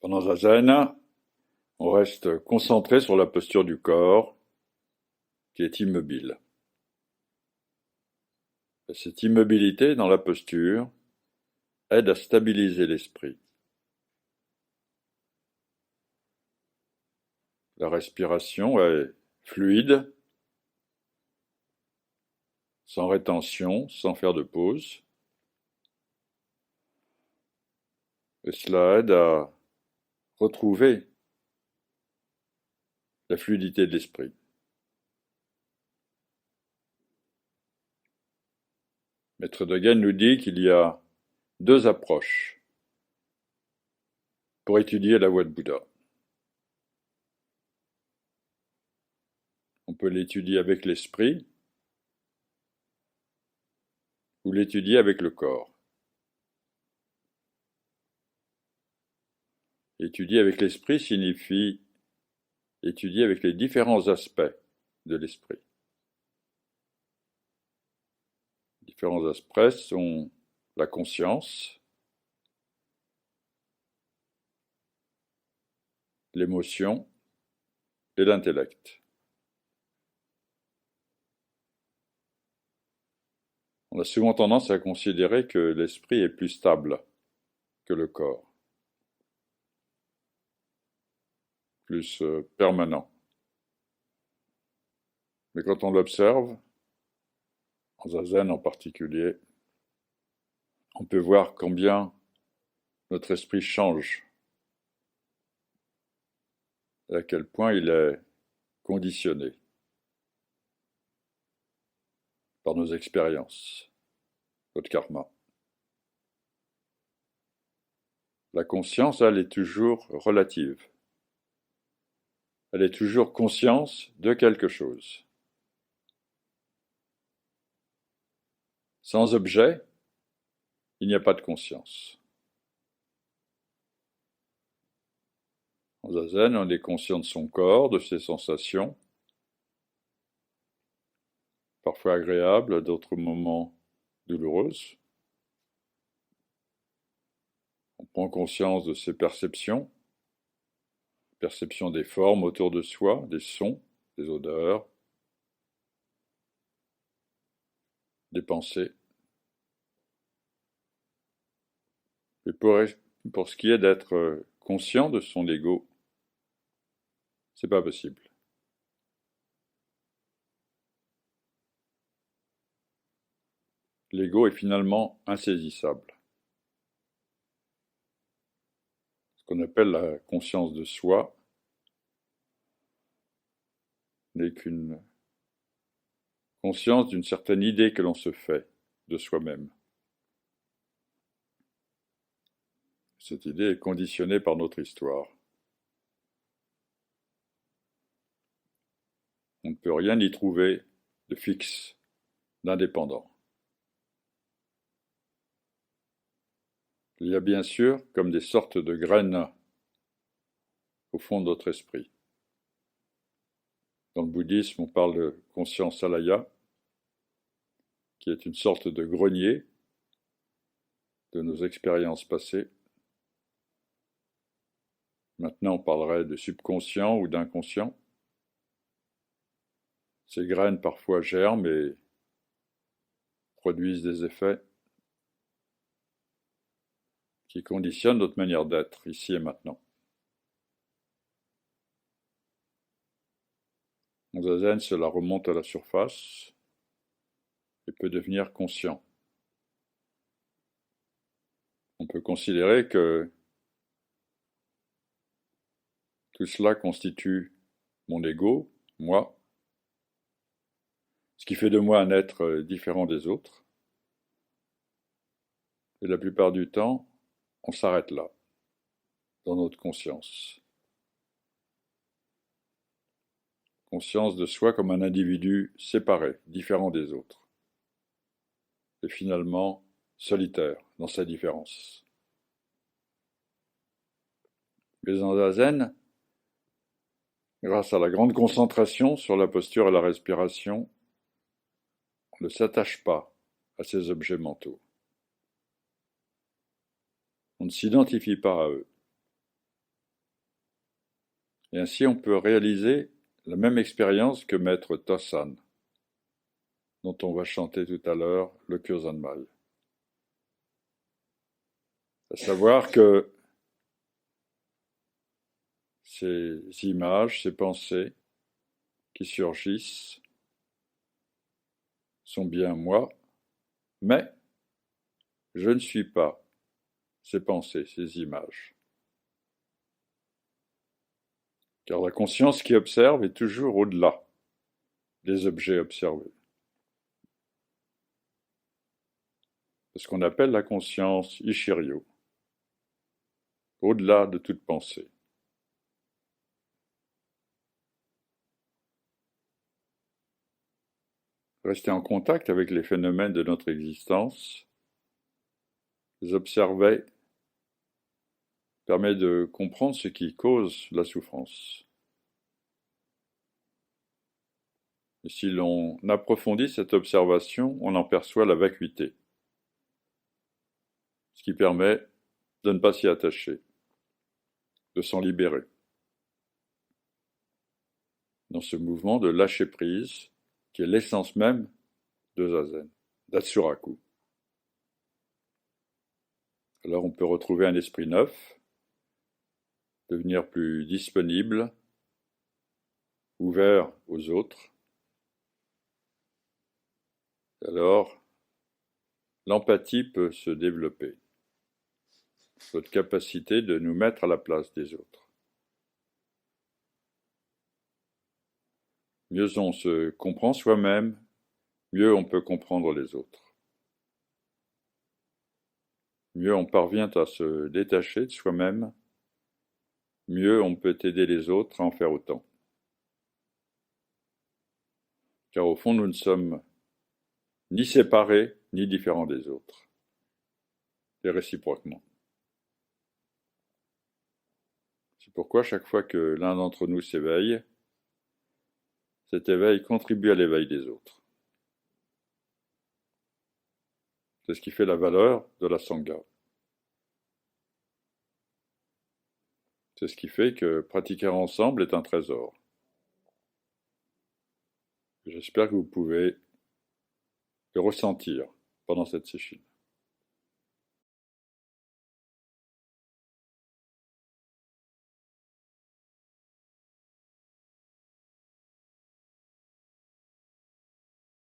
Pendant Zazen, on reste concentré sur la posture du corps qui est immobile. Et cette immobilité dans la posture aide à stabiliser l'esprit. La respiration est fluide, sans rétention, sans faire de pause. Et cela aide à retrouver la fluidité de l'esprit. Maître Dogen nous dit qu'il y a deux approches pour étudier la voie de Bouddha. On peut l'étudier avec l'esprit ou l'étudier avec le corps. Étudier avec l'esprit signifie étudier avec les différents aspects de l'esprit. Les différents aspects sont la conscience, l'émotion et l'intellect. On a souvent tendance à considérer que l'esprit est plus stable que le corps, plus permanent. Mais quand on l'observe, en zazen en particulier, on peut voir combien notre esprit change, et à quel point il est conditionné par nos expériences, notre karma. La conscience, elle, est toujours relative. Elle est toujours conscience de quelque chose. Sans objet, il n'y a pas de conscience. En zazen, on est conscient de son corps, de ses sensations, parfois agréables, à d'autres moments douloureuses. On prend conscience de ses perceptions des formes autour de soi, des sons, des odeurs, des pensées. Et pour ce qui est d'être conscient de son ego, c'est pas possible. L'ego est finalement insaisissable. Ce qu'on appelle la conscience de soi n'est qu'une conscience d'une certaine idée que l'on se fait de soi-même. Cette idée est conditionnée par notre histoire. On ne peut rien y trouver de fixe, d'indépendant. Il y a bien sûr comme des sortes de graines au fond de notre esprit. Dans le bouddhisme, on parle de conscience alaya, qui est une sorte de grenier de nos expériences passées. Maintenant, on parlerait de subconscient ou d'inconscient. Ces graines parfois germent et produisent des effets qui conditionnent notre manière d'être ici et maintenant. En zazen, cela remonte à la surface et peut devenir conscient. On peut considérer que tout cela constitue mon ego, moi, ce qui fait de moi un être différent des autres. Et la plupart du temps, on s'arrête là, dans notre conscience. Conscience de soi comme un individu séparé, différent des autres. Et finalement, solitaire dans sa différence. Mais en zazen, grâce à la grande concentration sur la posture et la respiration, on ne s'attache pas à ces objets mentaux. On ne s'identifie pas à eux. Et ainsi on peut réaliser la même expérience que Maître Tossan, dont on va chanter tout à l'heure le Kurzanmal. À savoir que ces images, ces pensées qui surgissent sont bien moi, mais je ne suis pas ces pensées, ces images. Car la conscience qui observe est toujours au-delà des objets observés. C'est ce qu'on appelle la conscience Ishiryo, au-delà de toute pensée. Rester en contact avec les phénomènes de notre existence, les observer, permet de comprendre ce qui cause la souffrance. Et si l'on approfondit cette observation, on en perçoit la vacuité, ce qui permet de ne pas s'y attacher, de s'en libérer. Dans ce mouvement de lâcher-prise, qui est l'essence même de Zazen, d'Atsuraku. Alors on peut retrouver un esprit neuf, devenir plus disponible, ouvert aux autres. Alors, l'empathie peut se développer, notre capacité de nous mettre à la place des autres. Mieux on se comprend soi-même, mieux on peut comprendre les autres. Mieux on parvient à se détacher de soi-même, mieux on peut aider les autres à en faire autant. Car au fond, nous ne sommes ni séparés, ni différents des autres, et réciproquement. C'est pourquoi chaque fois que l'un d'entre nous s'éveille, cet éveil contribue à l'éveil des autres. C'est ce qui fait la valeur de la Sangha. C'est ce qui fait que pratiquer ensemble est un trésor. J'espère que vous pouvez le ressentir pendant cette session.